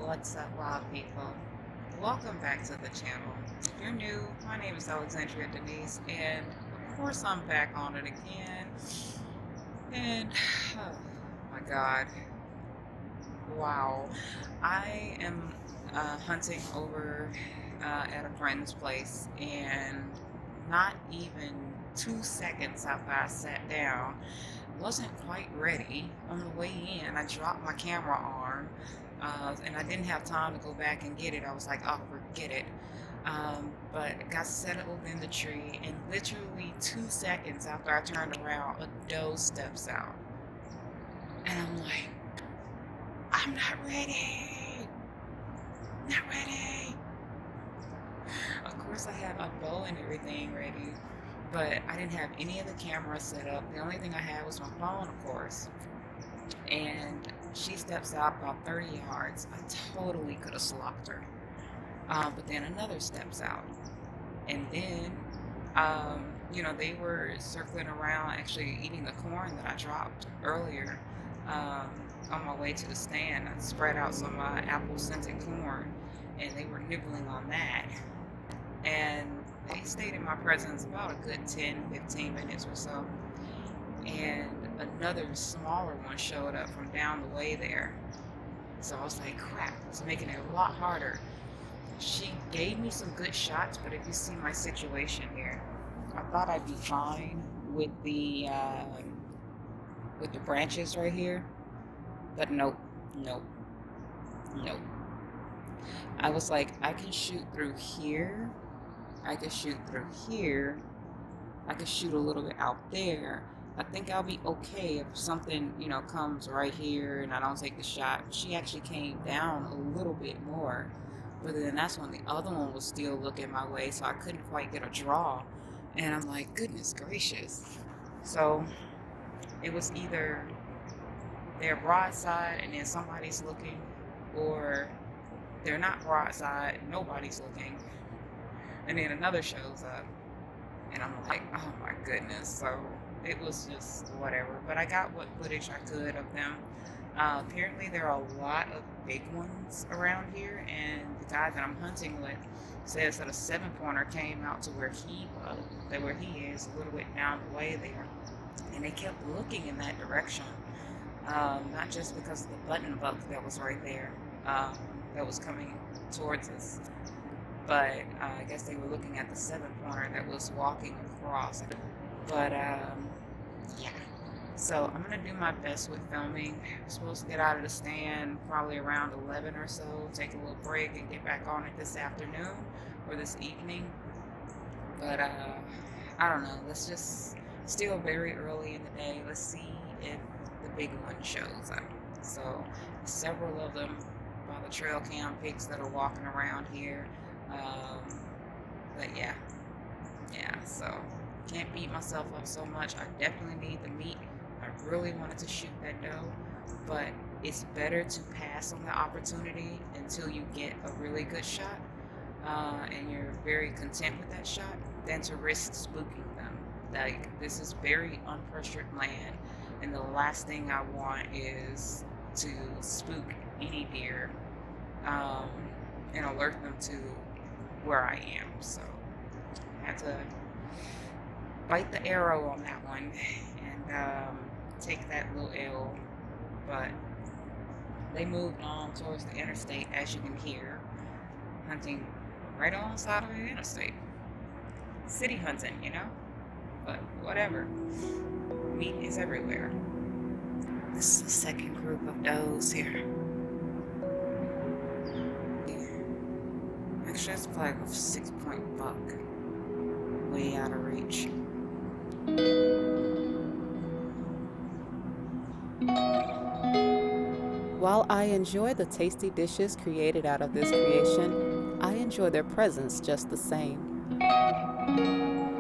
What's up, wild people? Welcome back to the channel. If you're new, my name is Alexandria Denise, and of course, I'm back on it again. And oh my God, wow! I am hunting over at a friend's place, and not even 2 seconds after I sat down, wasn't quite ready. On the way in, I dropped my camera arm, and I didn't have time to go back and get it. I was like, oh, forget it. But it got settled in the tree, and literally 2 seconds after I turned around, a doe steps out. And I'm like, I'm not ready. Not ready. Of course, I had my bow and everything ready, but I didn't have any of the cameras set up. The only thing I had was my phone, of course. And she steps out about 30 yards. I totally could have slocked her. But then another steps out. And then, they were circling around, actually eating the corn that I dropped earlier um, on my way to the stand. I spread out some apple scented corn, and they were nibbling on that. And they stayed in my presence about a good 10, 15 minutes or so. And another smaller one showed up from down the way there. So I was like, crap, it's making it a lot harder. She gave me some good shots, but if you see my situation here, I thought I'd be fine with the branches right here, but nope, nope, nope. I was like, I can shoot through here, I can shoot through here, I can shoot a little bit out there. I think I'll be okay if something, comes right here and I don't take the shot. She actually came down a little bit more, but then that's when the other one was still looking my way, so I couldn't quite get a draw. And I'm like, goodness gracious. So it was either they're broadside and then somebody's looking, or they're not broadside, nobody's looking, and then another shows up. And I'm like, oh my goodness. So it was just whatever. But I got what footage I could of them. Apparently, there are a lot of big ones around here, and the guy that I'm hunting with says that a 7 pointer came out to where he was, where he is, a little bit down the way there, and they kept looking in that direction. Not just because of the button buck that was right there, that was coming towards us, but I guess they were looking at the 7 pointer that was walking across. But yeah, so I'm gonna do my best with filming. I'm supposed to get out of the stand probably around 11 or so, take a little break and get back on it this afternoon or this evening. But I don't know. Let's just still very early in the day. Let's see if the big one shows up. So several of them by the trail cam pics that are walking around here. Um, but yeah. So can't beat myself up so much. I definitely need the meat. I really wanted to shoot that doe, but it's better to pass on the opportunity until you get a really good shot, and you're very content with that shot, than to risk spooking them. Like, this is very unpressured land, and the last thing I want is to spook any deer, um, and alert them to where I am. So I had to bite the arrow on that one and take that little L. But they moved on towards the interstate, as you can hear, hunting right alongside of the interstate. City hunting. But whatever. Meat is everywhere. This is the second group of does here. Actually, that's probably a 6-point buck. Way out of reach. While I enjoy the tasty dishes created out of this creation, I enjoy their presence just the same.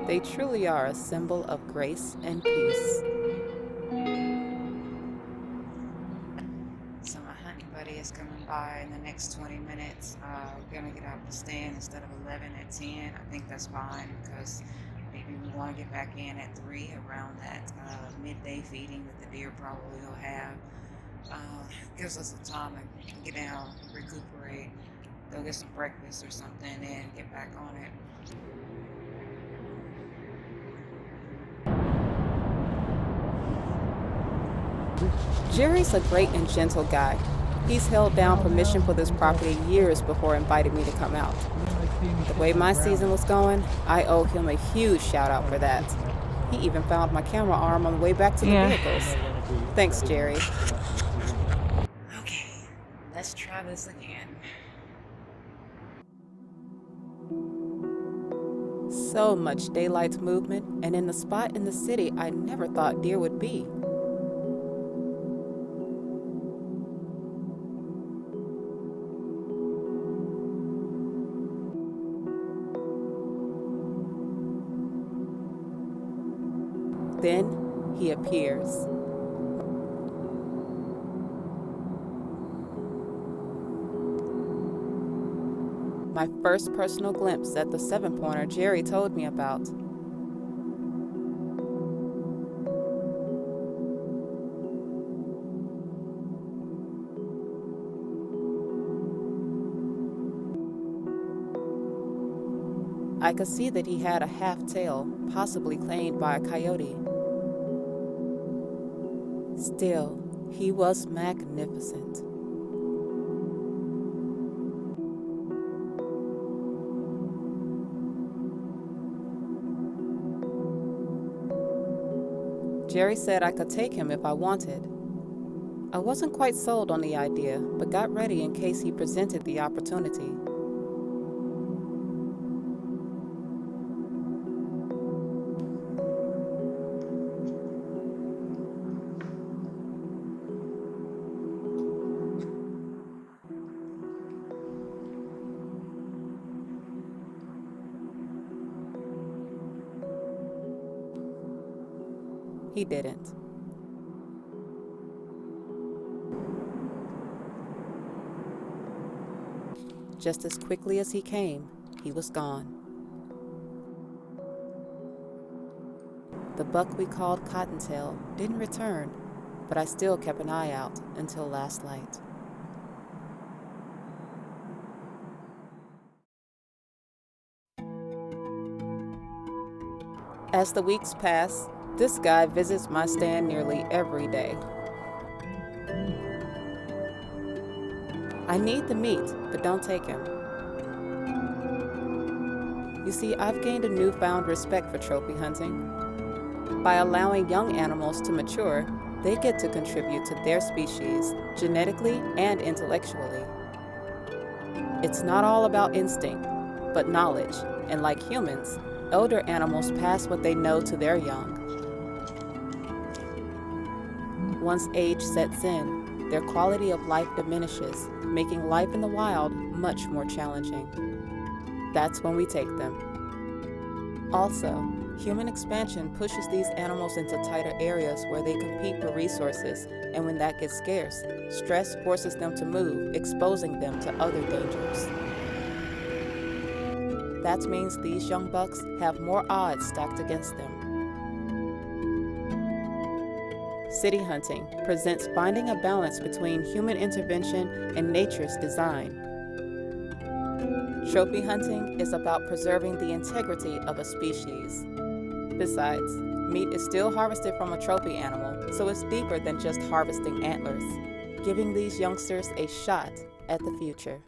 They truly are a symbol of grace and peace. So my hunting buddy is coming by in the next 20 minutes. We're gonna get out of the stand instead of 11 at 10. I think that's fine because maybe we want to get back in at 3 around that midday feeding that the deer probably will have. Gives us the time to get down, recuperate, go get some breakfast or something, and get back on it. Jerry's a great and gentle guy. He's held down permission for this property years before inviting me to come out. The way my season was going, I owe him a huge shout out for that. He even found my camera arm on the way back to the vehicles. Thanks, Jerry. Okay, let's try this again. So much daylight movement, and in the spot in the city I never thought deer would be. Then he appears. My first personal glimpse at the 7-pointer Jerry told me about. I could see that he had a half tail, possibly claimed by a coyote. Still, he was magnificent. Jerry said I could take him if I wanted. I wasn't quite sold on the idea, but got ready in case he presented the opportunity. He didn't. Just as quickly as he came, he was gone. The buck we called Cottontail didn't return, but I still kept an eye out until last light. As the weeks pass, this guy visits my stand nearly every day. I need the meat, but don't take him. You see, I've gained a newfound respect for trophy hunting. By allowing young animals to mature, they get to contribute to their species, genetically and intellectually. It's not all about instinct, but knowledge, and like humans, elder animals pass what they know to their young. Once age sets in, their quality of life diminishes, making life in the wild much more challenging. That's when we take them. Also, human expansion pushes these animals into tighter areas where they compete for resources, and when that gets scarce, stress forces them to move, exposing them to other dangers. That means these young bucks have more odds stacked against them. City hunting presents finding a balance between human intervention and nature's design. Trophy hunting is about preserving the integrity of a species. Besides, meat is still harvested from a trophy animal, so it's deeper than just harvesting antlers, giving these youngsters a shot at the future.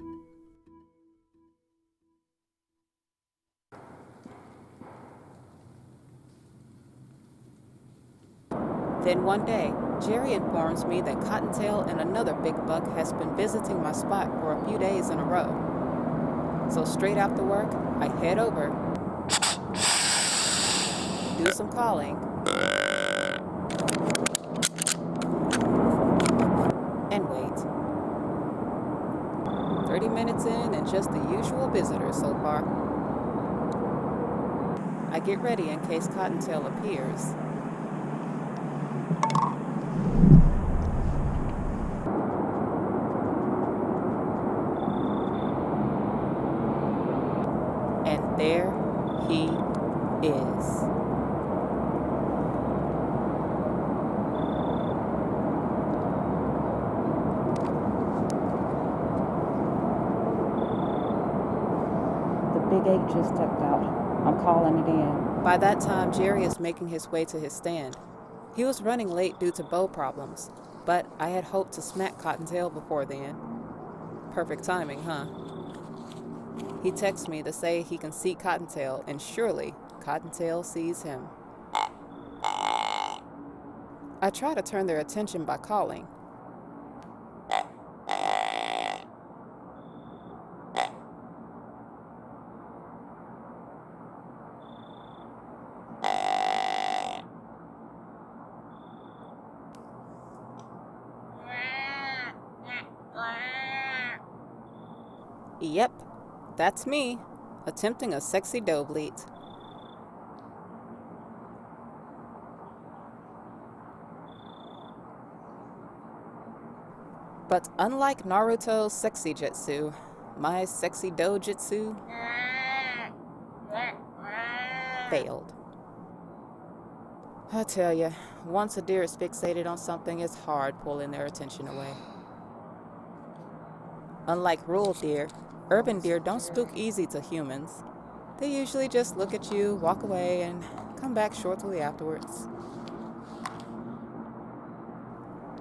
Then one day, Jerry informs me that Cottontail and another big buck has been visiting my spot for a few days in a row. So straight after work, I head over, do some calling, and wait. 30 minutes in and just the usual visitors so far. I get ready in case Cottontail appears. And there he is. Big 8 just stepped out. I'm calling it in. By that time, Jerry is making his way to his stand. He was running late due to bow problems, but I had hoped to smack Cottontail before then. Perfect timing, huh? He texts me to say he can see Cottontail, and surely Cottontail sees him. I try to turn their attention by calling. Yep, that's me, attempting a sexy doe bleat. But unlike Naruto's sexy jutsu, my sexy dojutsu failed. I tell ya, once a deer is fixated on something, it's hard pulling their attention away. Unlike rural deer, urban deer don't spook easy to humans. They usually just look at you, walk away, and come back shortly afterwards.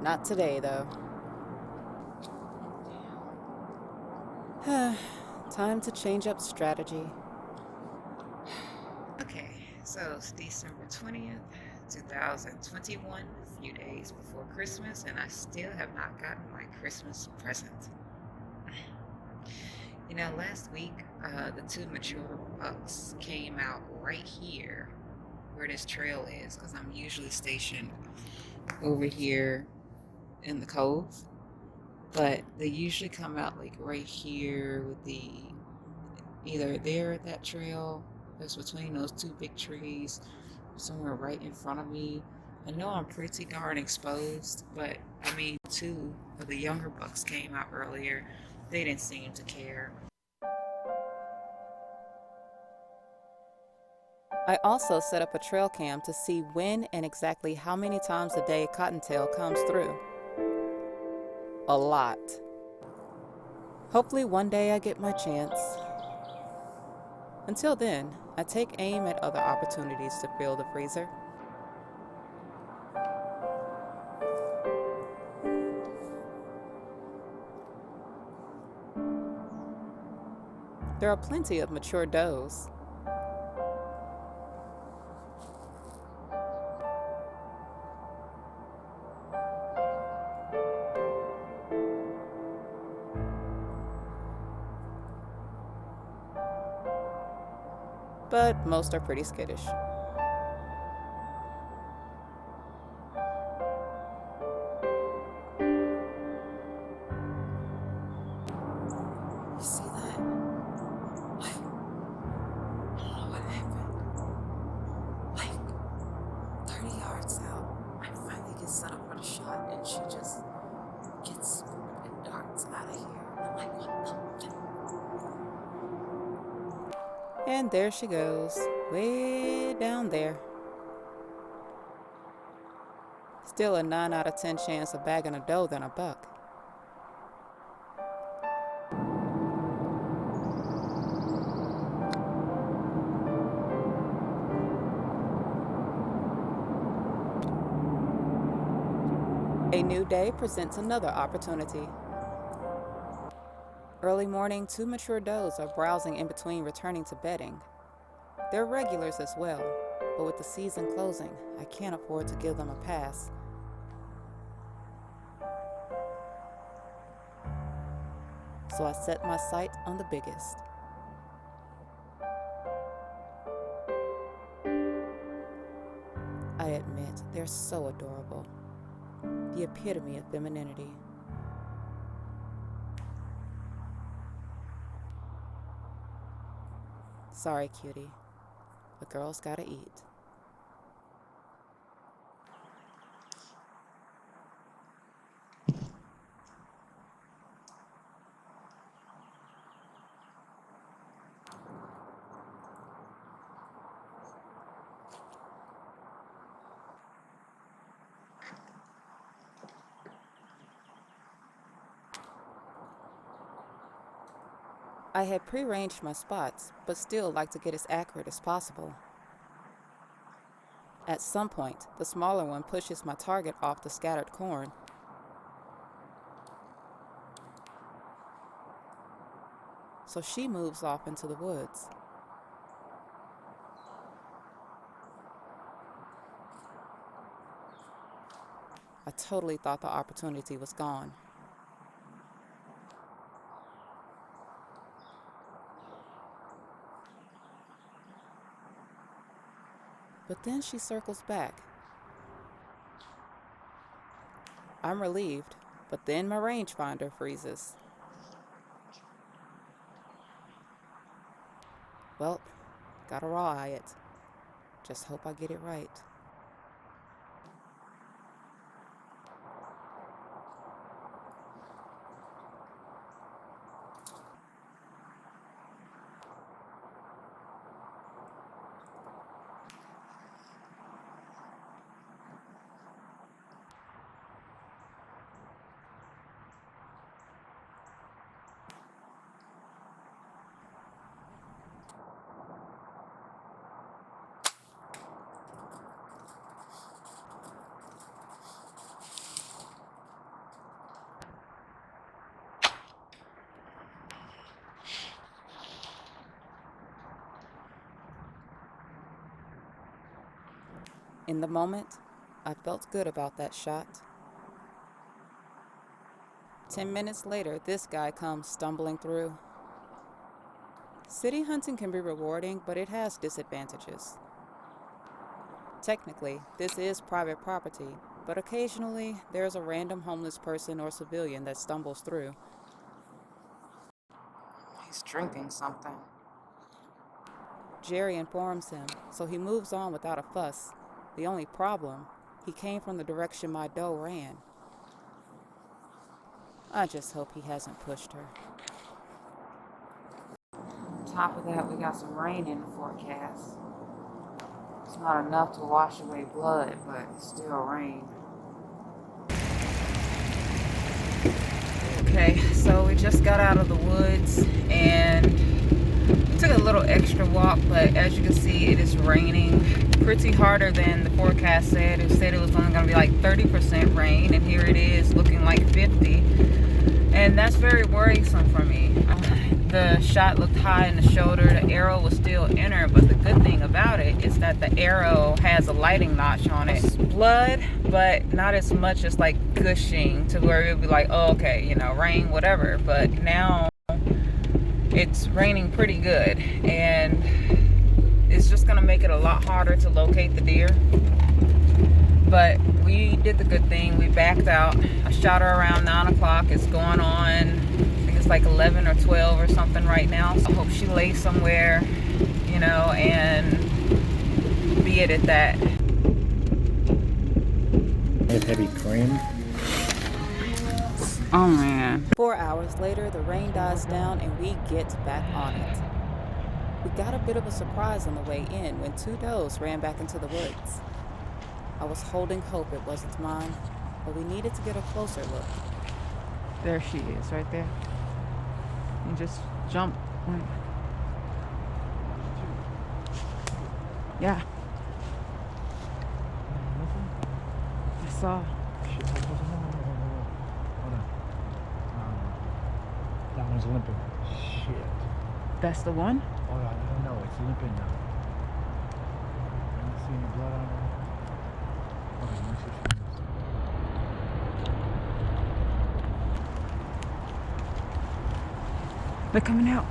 Not today, though. Time to change up strategy. Okay, so it's December 20th, 2021, a few days before Christmas, and I still have not gotten my Christmas present. You know, last week, the two mature bucks came out right here where this trail is, because I'm usually stationed over here in the cove, but they usually come out like right here with the either there at that trail that's between those two big trees, somewhere right in front of me. I know I'm pretty darn exposed, but I mean, two of the younger bucks came out earlier. They didn't seem to care. I also set up a trail cam to see when and exactly how many times a day Cottontail comes through. A lot. Hopefully one day I get my chance. Until then, I take aim at other opportunities to fill the freezer. There are plenty of mature does. But most are pretty skittish. You see that? Like, I don't know what happened. Like, 30 yards out, I finally get set up for the shot, and she just gets and darts out of here. I'm like, what the? And there she goes, way down there. Still a 9 out of 10 chance of bagging a doe than a buck. A new day presents another opportunity. Early morning, two mature does are browsing in between returning to bedding. They're regulars as well, but with the season closing, I can't afford to give them a pass. So I set my sight on the biggest. I admit, they're so adorable. The epitome of femininity. Sorry, cutie. The girl's gotta eat. I had prearranged my spots, but still like to get as accurate as possible. At some point, the smaller one pushes my target off the scattered corn. So she moves off into the woods. I totally thought the opportunity was gone. But then she circles back. I'm relieved, but then my rangefinder freezes. Well, gotta raw eye it. Just hope I get it right. In the moment, I felt good about that shot. 10 minutes later, this guy comes stumbling through. City hunting can be rewarding, but it has disadvantages. Technically, this is private property, but occasionally there's a random homeless person or civilian that stumbles through. He's drinking something. Jerry informs him, so he moves on without a fuss. The only problem, he came from the direction my doe ran. I just hope he hasn't pushed her. On top of that, we got some rain in the forecast. It's not enough to wash away blood, but it's still rain. Okay, so we just got out of the woods and we took a little extra walk, but as you can see, it is raining pretty harder than the forecast said. It said it was only going to be like 30% rain, and here it is looking like 50. And that's very worrisome for me. The shot looked high in the shoulder. The arrow was still in her, but the good thing about it is that the arrow has a lighting notch on it. It's blood, but not as much as like gushing to where it would be like, oh, okay, you know, rain, whatever. But now it's raining pretty good, and it's just gonna make it a lot harder to locate the deer. But we did the good thing. We backed out. I shot her around 9 o'clock. It's going on, I think it's like 11 or 12 or something right now. So I hope she lays somewhere, you know, and be it at that. With heavy cream. Oh man. 4 hours later, the rain dies down and we get back on it. We got a bit of a surprise on the way in when 2 does ran back into the woods. I was holding hope it wasn't mine, but we needed to get a closer look. There she is, right there. You just jump. Yeah. I saw. Shit. Hold on. That one's limping. Shit. That's the one? Hold on. No, it's limping now. I don't see any blood on her. Hold on, let me see if she moves. They're coming out.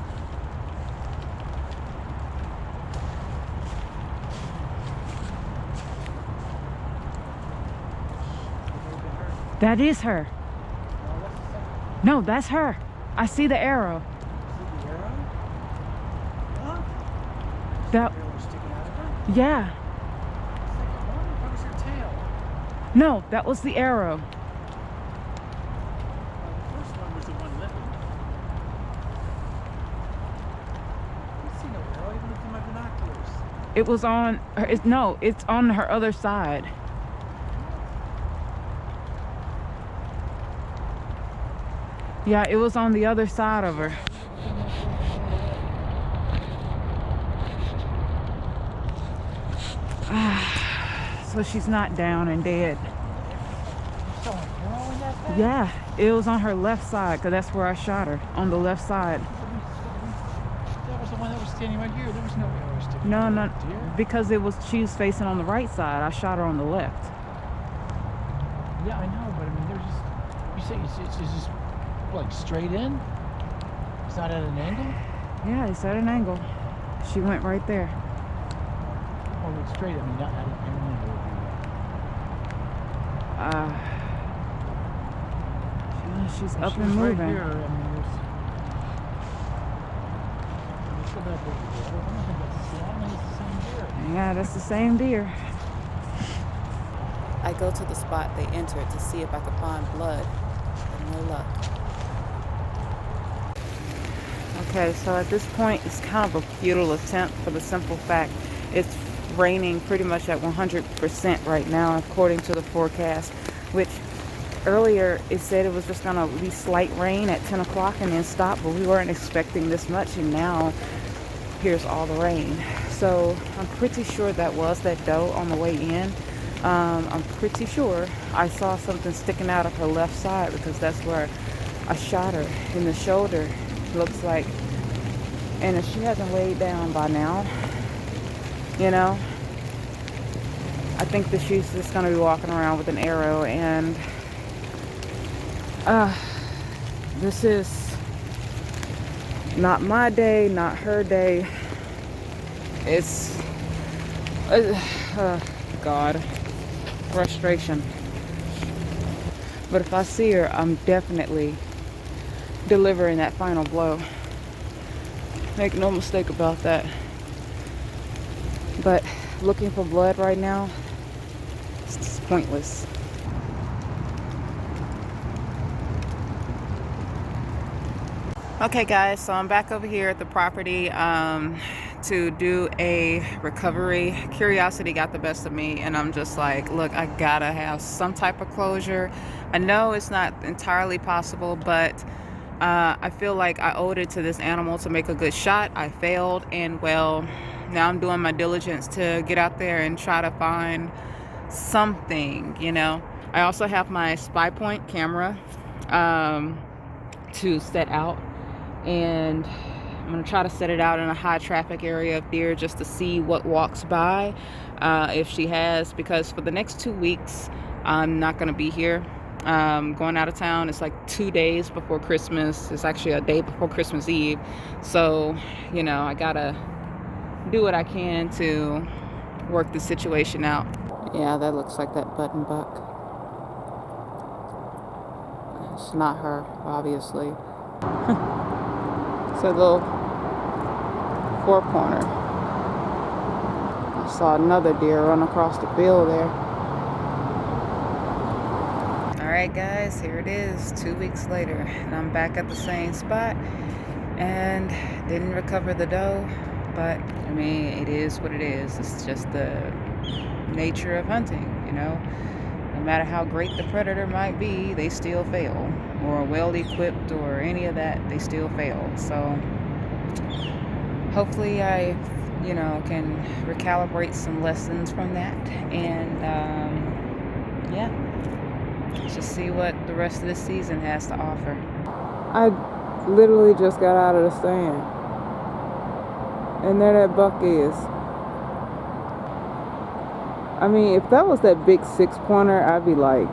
That is her. No, that's her. I see the arrow. See the arrow? Huh? That, The arrow was sticking out of her? yeah. Second one? What was her tail? No, that was the arrow. The first one was the one limping. I didn't see no arrow. I even looked through my binoculars. It was on, no, it's on her other side. Yeah, it was on the other side of her. So she's not down and dead. You saw a girl in that thing? Yeah, it was on her left side, because that's where I shot her, on the left side. That was the one that was standing right here. There was no arrow sticking No, out no, of that deer. because she was facing on the right side. I shot her on the left. Yeah, I know, but I mean, there's just. You say it's just like straight in? It's not at an angle? Yeah, it's at an angle. She went right there. Oh, it's straight. I mean, not at an angle. She's Well, up she and was right moving. here. I mean, let's go back over there. I don't think that's the same. I don't think it's the same deer. Yeah, that's the same deer. I go to the spot they entered to see if I could find blood, but no luck. Okay, so at this point, it's kind of a futile attempt for the simple fact it's raining pretty much at 100% right now, according to the forecast, which earlier it said it was just going to be slight rain at 10 o'clock and then stop, but we weren't expecting this much, and now here's all the rain. So I'm pretty sure that was that doe on the way in. I'm pretty sure I saw something sticking out of her left side because that's where I shot her in the shoulder, looks like. And if she hasn't laid down by now, you know, I think that she's just going to be walking around with an arrow. And this is not my day, not her day. It's God, frustration. But if I see her, I'm definitely delivering that final blow. Make no mistake about that. But looking for blood right now, it's just pointless. Okay guys, so I'm back over here at the property to do a recovery. Curiosity got the best of me, and I'm just like, look, I gotta have some type of closure. I know it's not entirely possible, but I feel like I owed it to this animal to make a good shot. I failed, and well, now I'm doing my diligence to get out there and try to find something, you know. I also have my Spy Point camera to set out, and I'm gonna try to set it out in a high traffic area of deer just to see what walks by, if she has, because for the next 2 weeks I'm not gonna be here. Going out of town. It's like 2 days before Christmas. It's actually a day before Christmas Eve. So, you know, I gotta do what I can to work the situation out. Yeah, that looks like that button buck. It's not her, obviously. It's a little four-pointer. I saw another deer run across the field there. Alright guys, here it is, 2 weeks later, and I'm back at the same spot, and didn't recover the doe, but I mean, it is what it is. It's just the nature of hunting, you know. No matter how great the predator might be, they still fail, or well equipped, or any of that, they still fail. So hopefully I, you know, can recalibrate some lessons from that, and yeah, just see what the rest of the season has to offer. I literally just got out of the stand, and there that buck is. I mean, if that was that big 6-pointer, I'd be like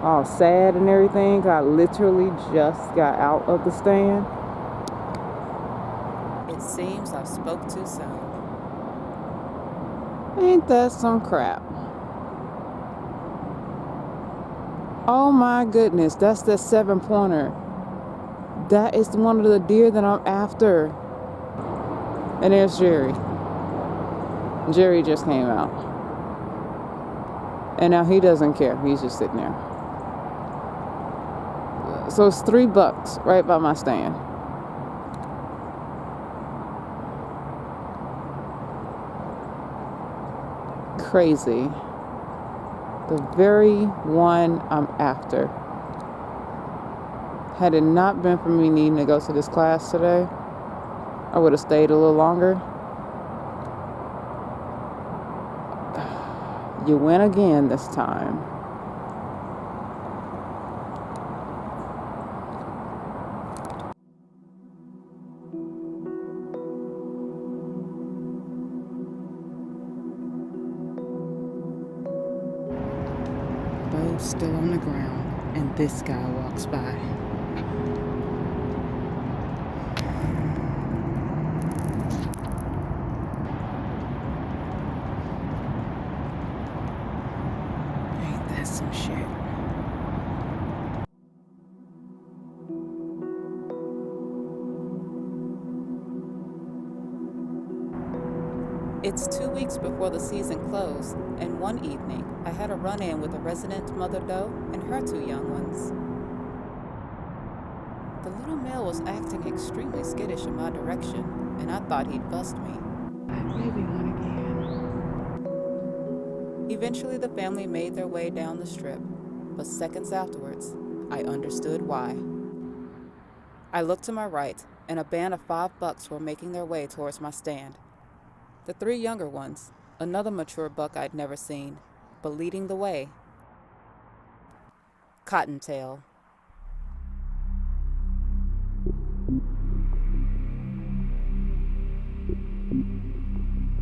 all sad and everything. I literally just got out of the stand. It seems I spoke too soon. Ain't that some crap? Oh my goodness, that's the 7-pointer. That is one of the deer that I'm after. And there's Jerry. Jerry just came out. And now he doesn't care. He's just sitting there. So it's 3 bucks right by my stand. Crazy. The very one I'm after. Had it not been for me needing to go to this class today, I would have stayed a little longer. You win again this time. Bo's still on the ground, and this guy walks by. Ain't that some shit? It's 2 weeks before the season closed, and one evening I had a run-in with a resident mother doe and her 2 young ones. The little male was acting extremely skittish in my direction, and I thought he'd bust me. Maybe one again. Eventually the family made their way down the strip, but seconds afterwards, I understood why. I looked to my right, and a band of 5 bucks were making their way towards my stand. The 3 younger ones, another mature buck I'd never seen, but leading the way, Cottontail.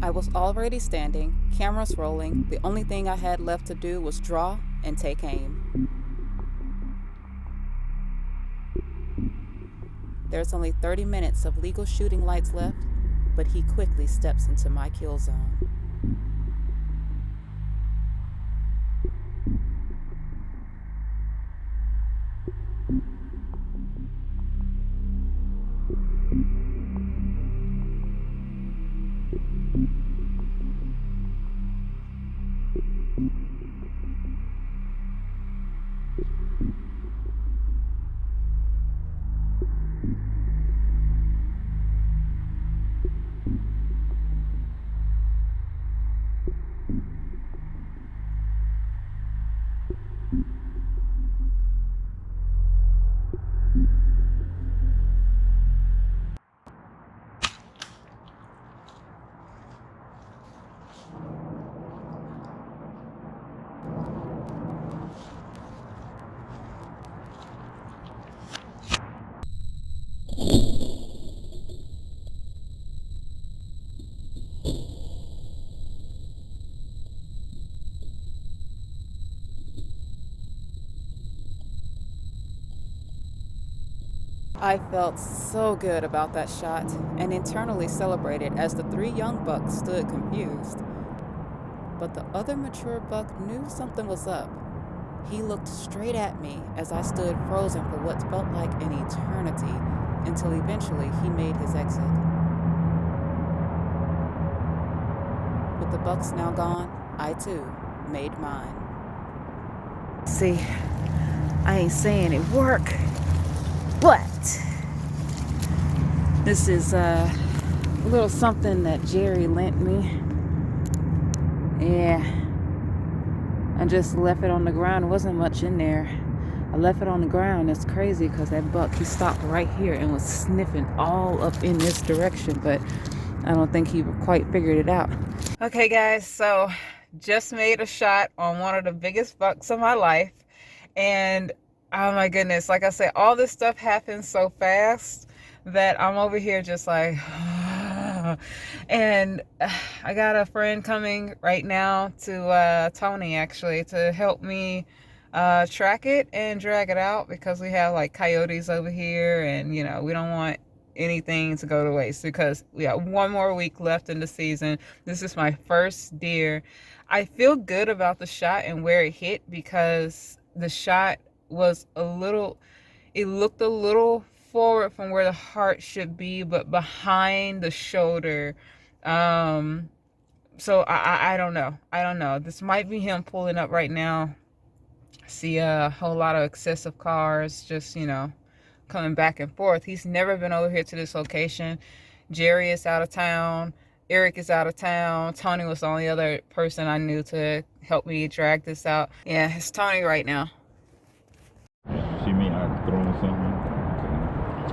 I was already standing, cameras rolling. The only thing I had left to do was draw and take aim. There's only 30 minutes of legal shooting lights left, but he quickly steps into my kill zone. I felt so good about that shot and internally celebrated as the 3 young bucks stood confused. But the other mature buck knew something was up. He looked straight at me as I stood frozen for what felt like an eternity until eventually he made his exit. With the bucks now gone, I too made mine. See, I ain't saying it worked, but this is a little something that Jerry lent me. Yeah, I just left it on the ground. There wasn't much in there. I left it on the ground. It's crazy because that buck, he stopped right here and was sniffing all up in this direction, but I don't think he quite figured it out. Okay guys, so just made a shot on one of the biggest bucks of my life, and oh my goodness, like I said, all this stuff happens so fast that I'm over here just like and I got a friend coming right now to Tony actually to help me track it and drag it out, because we have like coyotes over here, and you know, we don't want anything to go to waste because we got 1 more week left in the season. This is my first deer. I feel good about the shot and where it hit, because the shot was it looked a little forward from where the heart should be, but behind the shoulder. So I don't know. This might be him pulling up right now. I see a whole lot of excessive cars just, you know, coming back and forth. He's never been over here to this location. Jerry is out of town. Eric is out of town. Tony was the only other person I knew to help me drag this out. Yeah, it's Tony right now. See me out throwing something.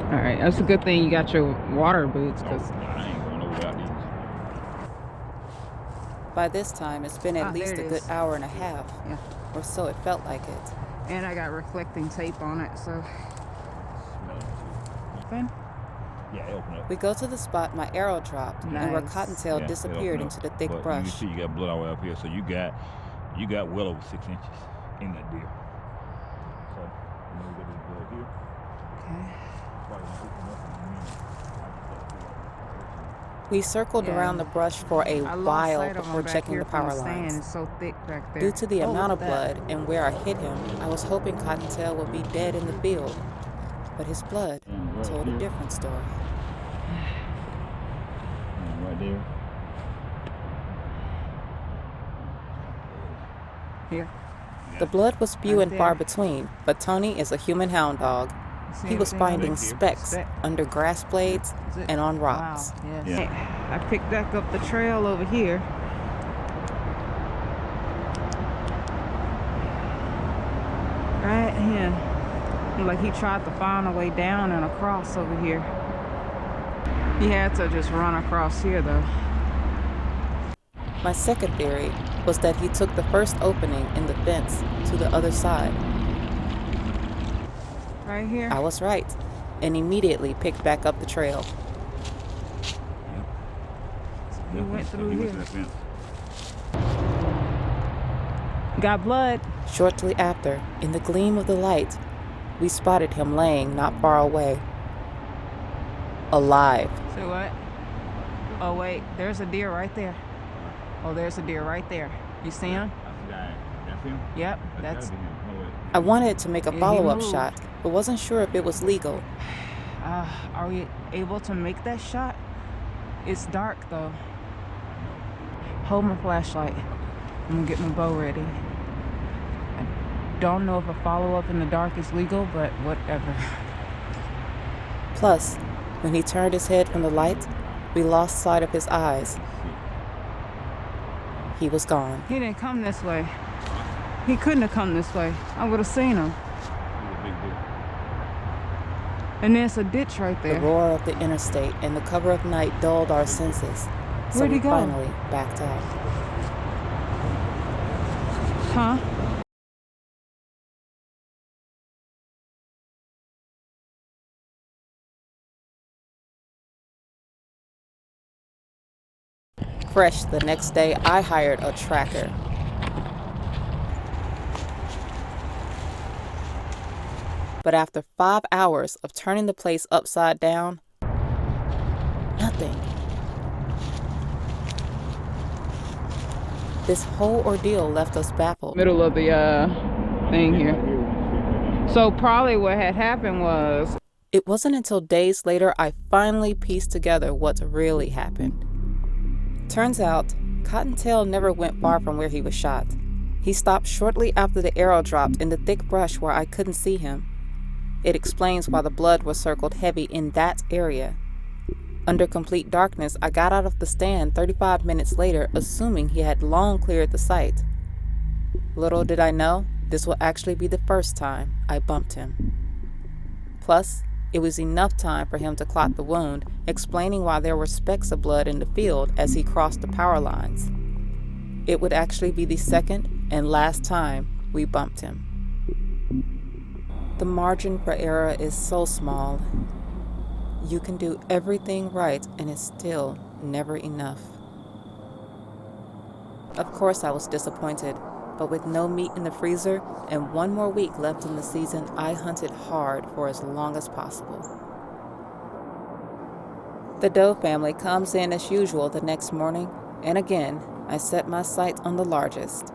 All right, that's a good thing you got your water boots, because I ain't going over out these. By this time, it's been at least there a it good is. hour and a half, Yeah. or so it felt like it. And I got reflecting tape on it, so. Open? Yeah, open up. We go to the spot my arrow dropped and where Nice. Cottontail Yeah, disappeared open up. into the thick But you brush. can see you got blood all the way up here, so you got well over 6 inches in that deer. So I'm gonna get this blood here. Okay. Probably gonna open up in a minute. We circled Yeah. around the brush for a I lost while sight of before him back checking here the from power the sand. lines. It's so thick back there. Due to the Oh, amount look of at that. blood and where I hit him, I was hoping Cottontail would be dead in the field. But his blood And right told a here. different story. And right there. Here. The blood was few Right and far there. between, but Tony is a human hound dog. See He was anything? finding Back here. specks Speck. under grass blades Is it? and on rocks. Wow, yes. Yeah. Hey, I picked back up the trail over here. Right here. Like he tried to find a way down and across over here. He had to just run across here though. My second theory was that he took the first opening in the fence to the other side. Right here. I was right, and immediately picked back up the trail. He went So through he went here. to that fence. Got blood. Shortly after, in the gleam of the light, we spotted him laying not far away. Alive. See what? Oh wait, there's a deer right there. Oh, there's a deer right there. You see him? That's him? Yep, That's that's. gotta be him. Oh, wait. I wanted to make a Yeah, he follow-up moved. shot, but wasn't sure if it was legal. Are we able to make that shot? It's dark though. Hold my flashlight. I'm gonna get my bow ready. I don't know if a follow-up in the dark is legal, but whatever. Plus, when he turned his head from the light, we lost sight of his eyes. He was gone. He didn't come this way. He couldn't have come this way. I would have seen him. He's a big deer. And there's a ditch right The there. roar of the interstate and the cover of night dulled our senses, so Where'd we he go? finally backed out. Huh? Fresh the next day, I hired a tracker. But after 5 hours of turning the place upside down, nothing. This whole ordeal left us baffled. Middle of the thing here. So probably what had happened was It wasn't until days later I finally pieced together what really happened. Turns out, Cottontail never went far from where he was shot. He stopped shortly after the arrow dropped in the thick brush where I couldn't see him. It explains why the blood was circled heavy in that area. Under complete darkness, I got out of the stand 35 minutes later, assuming he had long cleared the site. Little did I know, this would actually be the first time I bumped him. Plus, it was enough time for him to clot the wound, explaining why there were specks of blood in the field as he crossed the power lines. It would actually be the second and last time we bumped him. The margin for error is so small. You can do everything right and it's still never enough. Of course I was disappointed, but with no meat in the freezer and 1 more week left in the season, I hunted hard for as long as possible. The Doe family comes in as usual the next morning, and again, I set my sight on the largest.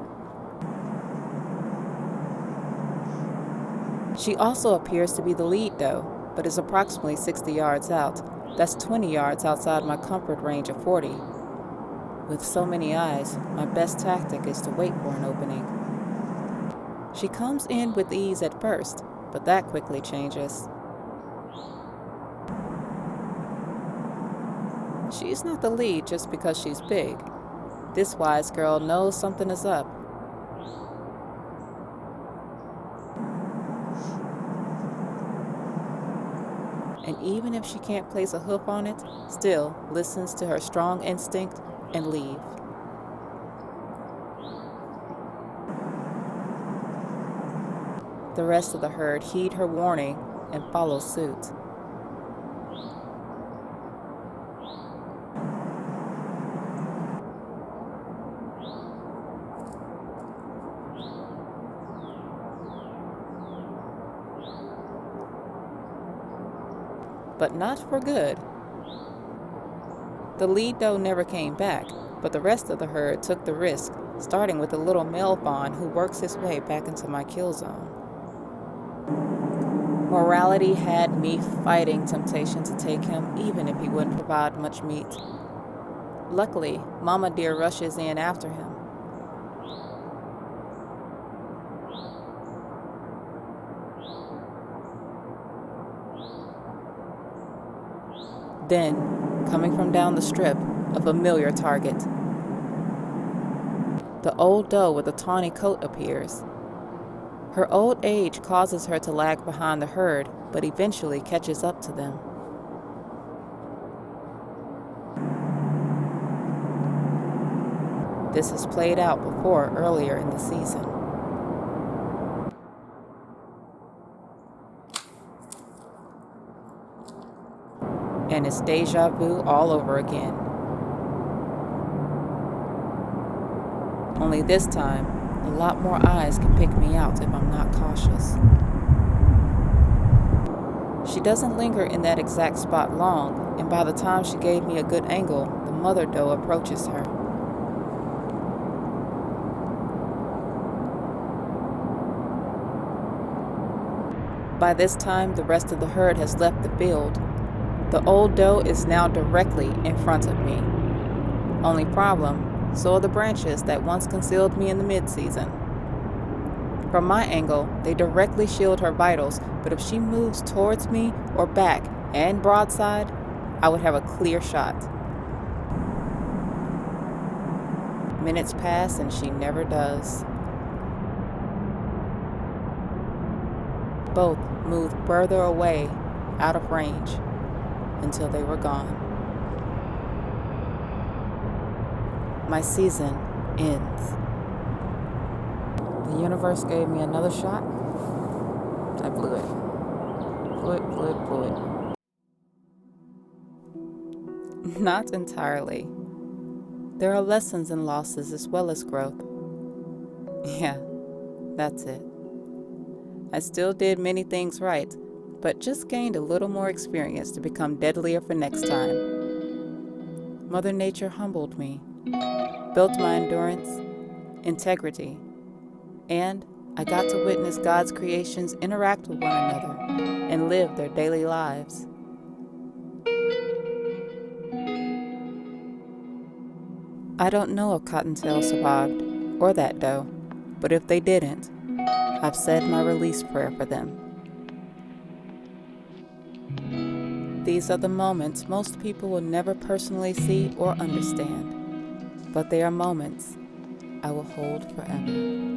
She also appears to be the lead doe, but is approximately 60 yards out. That's 20 yards outside my comfort range of 40. With so many eyes, my best tactic is to wait for an opening. She comes in with ease at first, but that quickly changes. She's not the lead just because she's big. This wise girl knows something is up. And even if she can't place a hoof on it, still listens to her strong instinct and leave. The rest of the herd heed her warning and follow suit. But not for good. The lead doe never came back, but the rest of the herd took the risk, starting with the little male fawn who works his way back into my kill zone. Morality had me fighting temptation to take him, even if he wouldn't provide much meat. Luckily, Mama Deer rushes in after him. Then, coming from down the strip, a familiar target. The old doe with a tawny coat appears. Her old age causes her to lag behind the herd, but eventually catches up to them. This has played out before earlier in the season. And it's deja vu all over again. Only this time, a lot more eyes can pick me out if I'm not cautious. She doesn't linger in that exact spot long, and by the time she gave me a good angle, the mother doe approaches her. By this time, the rest of the herd has left the field. The old doe is now directly in front of me. Only problem, so are the branches that once concealed me in the mid-season. From my angle, they directly shield her vitals, but if she moves towards me or back and broadside, I would have a clear shot. Minutes pass and she never does. Both moved further away, out of range, until they were gone. My season ends. The universe gave me another shot. I blew it. Blew it. Not entirely. There are lessons and losses as well as growth. Yeah, that's it. I still did many things right, but just gained a little more experience to become deadlier for next time. Mother Nature humbled me, built my endurance, integrity, and I got to witness God's creations interact with one another and live their daily lives. I don't know if Cottontail survived, or that doe, but if they didn't, I've said my release prayer for them. These are the moments most people will never personally see or understand, but they are moments I will hold forever.